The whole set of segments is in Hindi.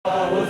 तेरा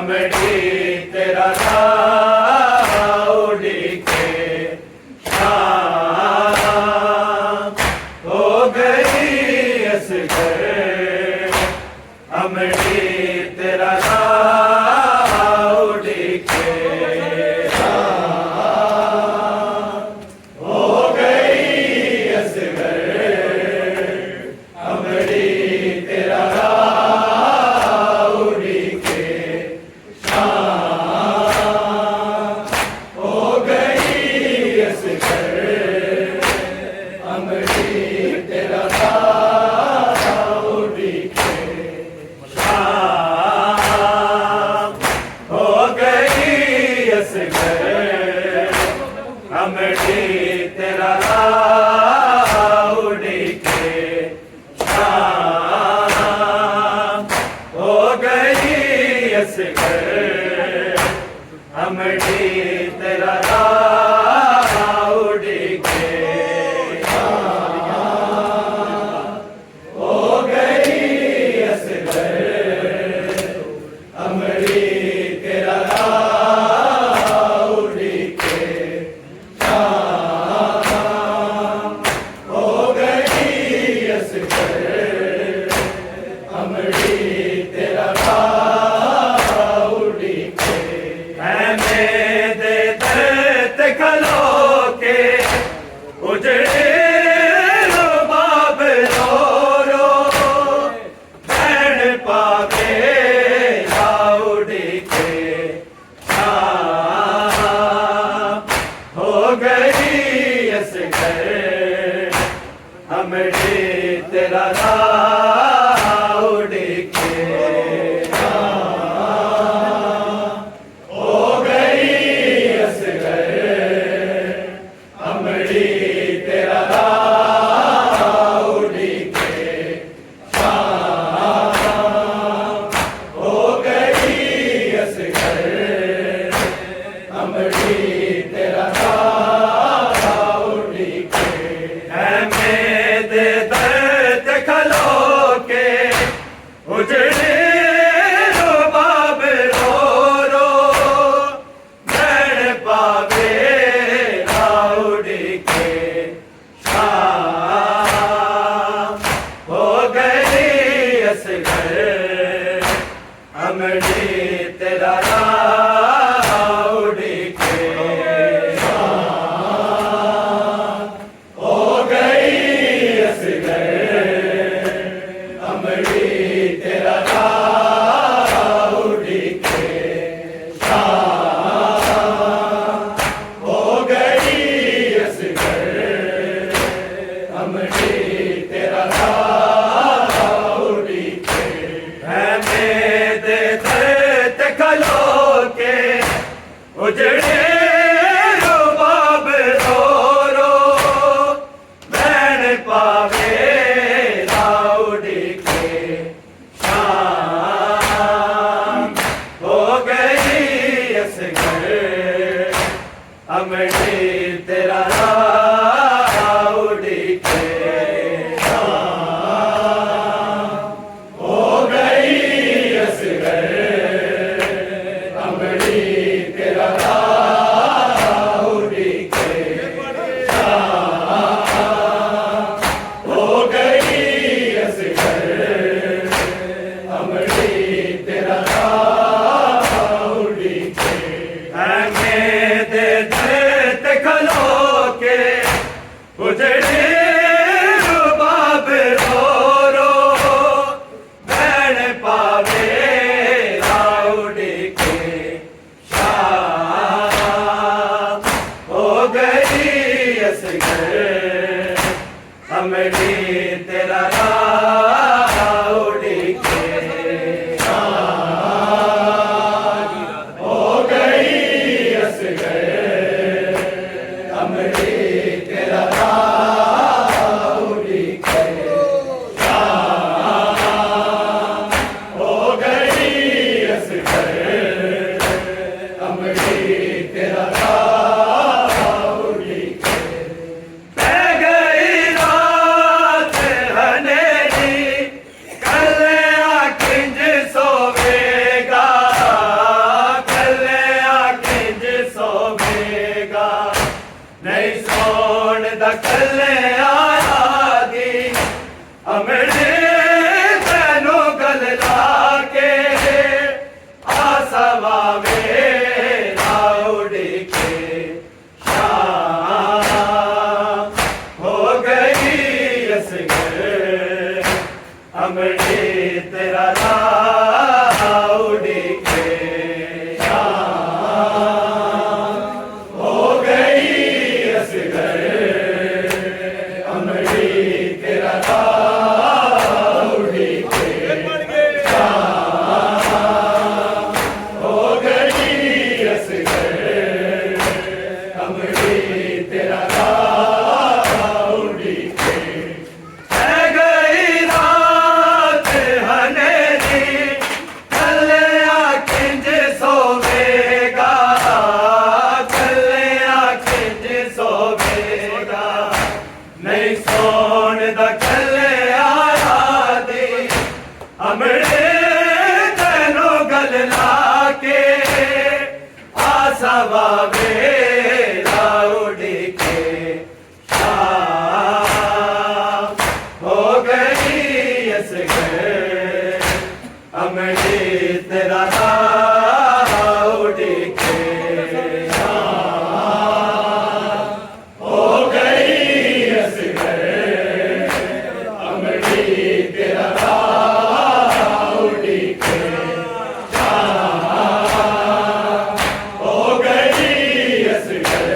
अमड़ी तेरा राह उड़के शाम हो गई असगर। अमड़ी तेरा राह उड़के शाम हो गई असगर। अमड़ी तेरा अमड़ी तेरा राह उड़के शाम हो गई असगर। अमड़ी तेरा राह उड़के शाम हो गई असगर। अमड़ी तेरा उजड़े रो बाब रो रो बैण पावे उड़के शाम हो गई असगर। अमड़ी तेरा राह उड़के शाम हो गई असगर। अमड़ी तेरा राह उड़के शाम हो गई असगर। अमड़ी तेरा राह उड़के है मेरे दर्द खलो के उजड़े रो बाब रो रो बैण पावे उड़के शाम हो गई असगर। अमड़ी तेरा राह उड़के शाम हो गई असगर। अमड़ी तेरा राह उड़के शाम हो गई असगर। अमड़ी तेरा राह उड़के है मेरे दर्द खलो के उजड़े रो बाब रो रो बैण पावे उड़के शाम हो गई असगर। अमड़ी तेरा राह उड़के शाम हो गई असगर। अमड़ी तेरा राह उड़के शाम हो गई असगर। अमड़ी तेरा राह उड़के है मेरे दर्द खलो के उजड़े रो बाब रो रो बैण पावे उड़के शाम हो गई असगर। अमड़ी तेरा राह उड़के शाम हो गई असगर। अमड़ी तेरा राह उड़के शाम हो गई असगर। अमड़ी तेरा राह उड़के बह गई रात कले आया दी अमड़े तेनू गल लाके आसवा वेला उड़ी के शाम हो गई असगर अमड़े तेरा राह उड़ी के शाम हो गई असगर अमड़ी तेरा राह उड़ी के शाम हो गई असगर अमड़ी तेरा राह उड़ी के है गई रात हनेरी कले आखिंज सोवेगा कले आखिंज सोवेगा नहीं सोन दा कले आया दी अमड़े तेनू गल लाके आसवा वेला उड़ी के शाम हो गई असगर अमड़ी तेरा राह उड़ी के शाम हो गई असगर अमड़ी तेरा राह उड़ी के शाम हो गई असगर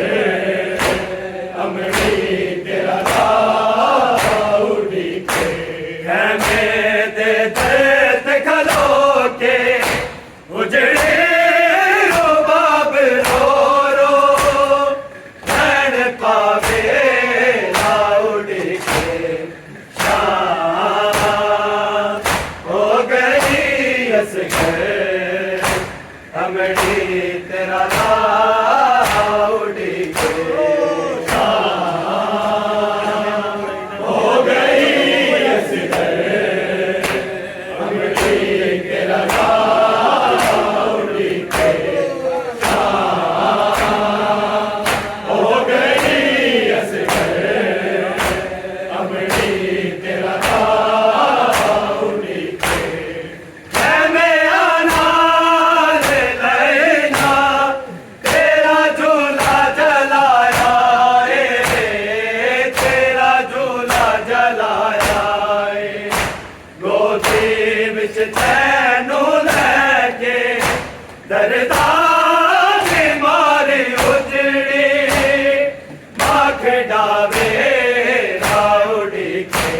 अमड़ी तेरा राह उड़ी के कहने दे दर्द खलो के उजड़े रो बाब रो रो नैन पावे उड़ी के शाम हो गई असगर अमड़ी तेरा राह उड़ी के शाम हो गई असगर अमड़ी तेरा राह उड़ी के शाम हो गई असगर अमड़ी तेरा राह उड़ी के मैं आना ले लेना तेरा झूला जलाया तेरा झूला जलाया गोदी विच तैनू लैके दरदा ने मारे उजड़ी मां खिडावे उड़ी के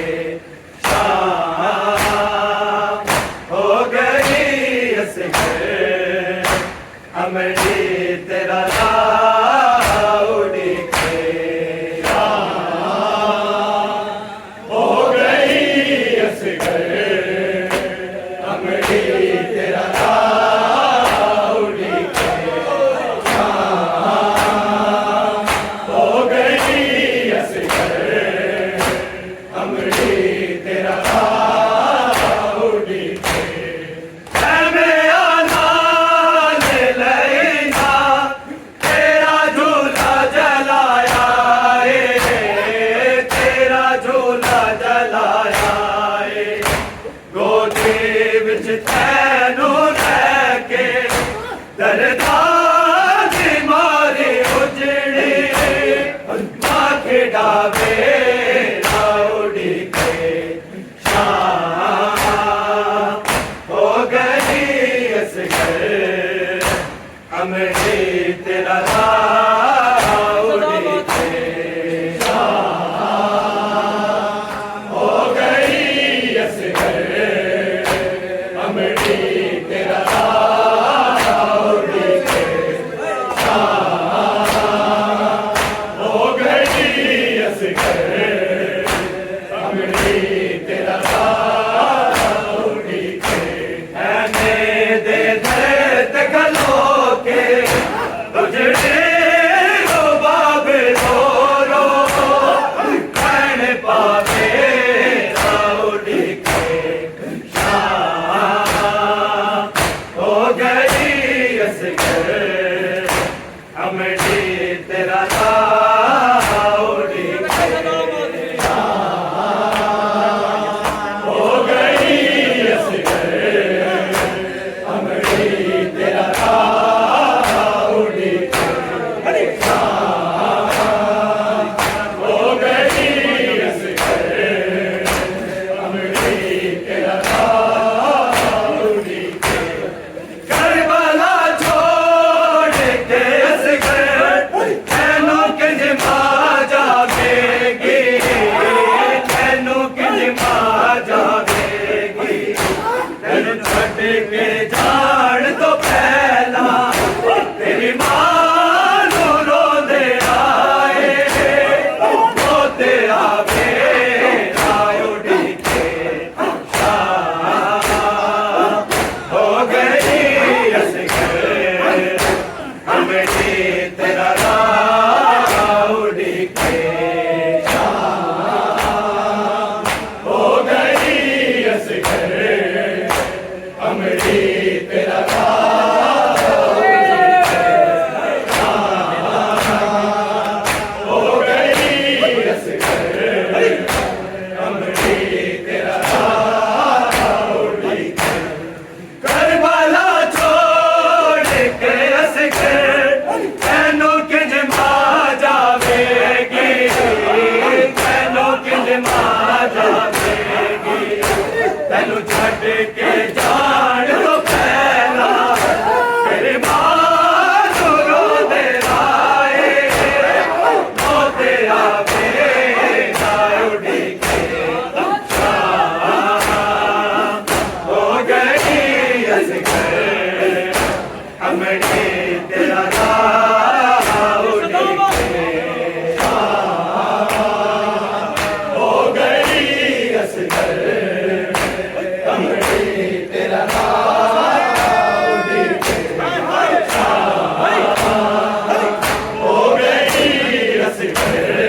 शाम हो गई असगर अमड़ी तेरा राह उड़ी के शाम हो गई असगर अमड़ी तेरा राह उड़ी के शाम हो गई असगर अमड़ी तेरा राह उड़ी के मैं आना ले लेना तेरा झूला जलाया तेरा झूला जलाया गोदी विच तैनू लैके दरदा दी मारी उजड़ी मां खिडावे उड़ी के शाम हो गई असगर अमड़ी तेरा राह उड़ी के शाम हो गई असगर अमड़ी तेरा राह उड़ी के शाम हो गई असगर अमड़ी तेरा राह उड़ी के ऐने दे दर्द खलो के उजड़े रो बाब रो रो नैन पावे उड़ी के शाम हो गई असगर अमड़ी तेरा राह उड़ी के अमड़ी तेरा राह उड़के हो गई असगर अमड़ी तेरा राह उड़के हो गई असगर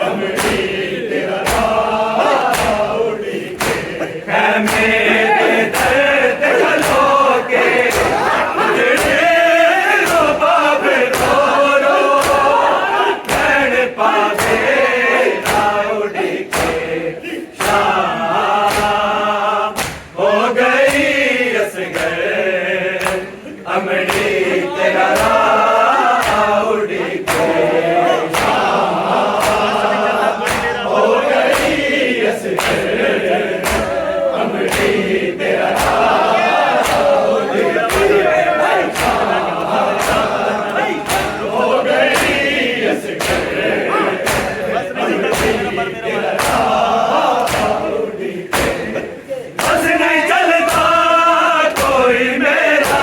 अमड़ी तेरा राह उड़के मेरे दर्द खलो के अमड़ी तेरा राह उड़के हो गई असगर अमड़ी तेरा राह उड़के हो गई असगर अमड़ी तेरा राह उड़के बस नहीं चलता कोई मेरा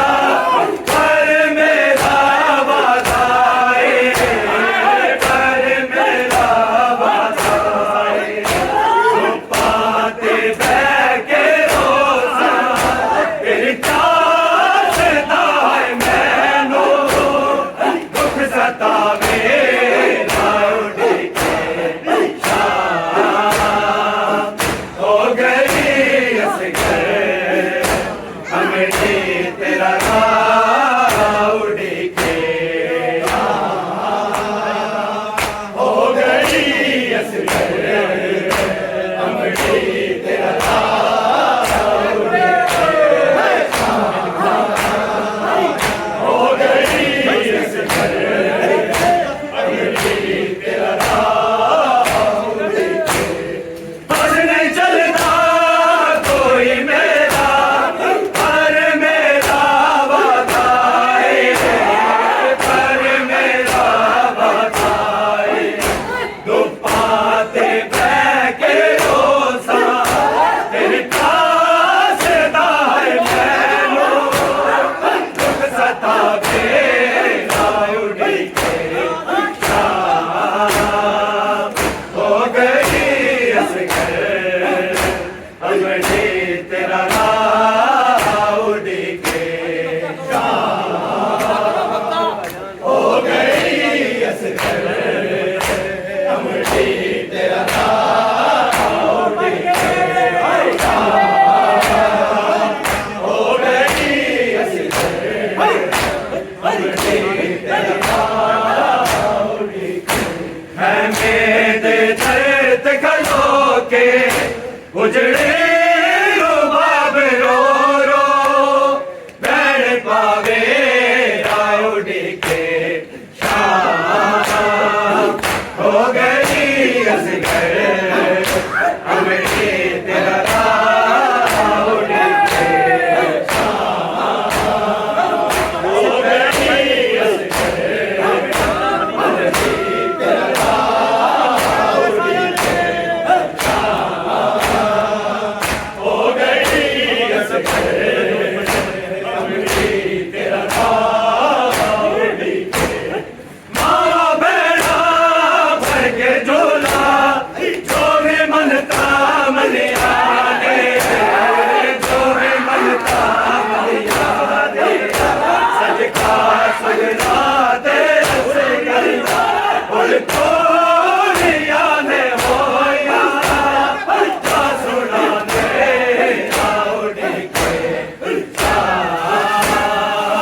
हो गई असगर अमड़ी तेरा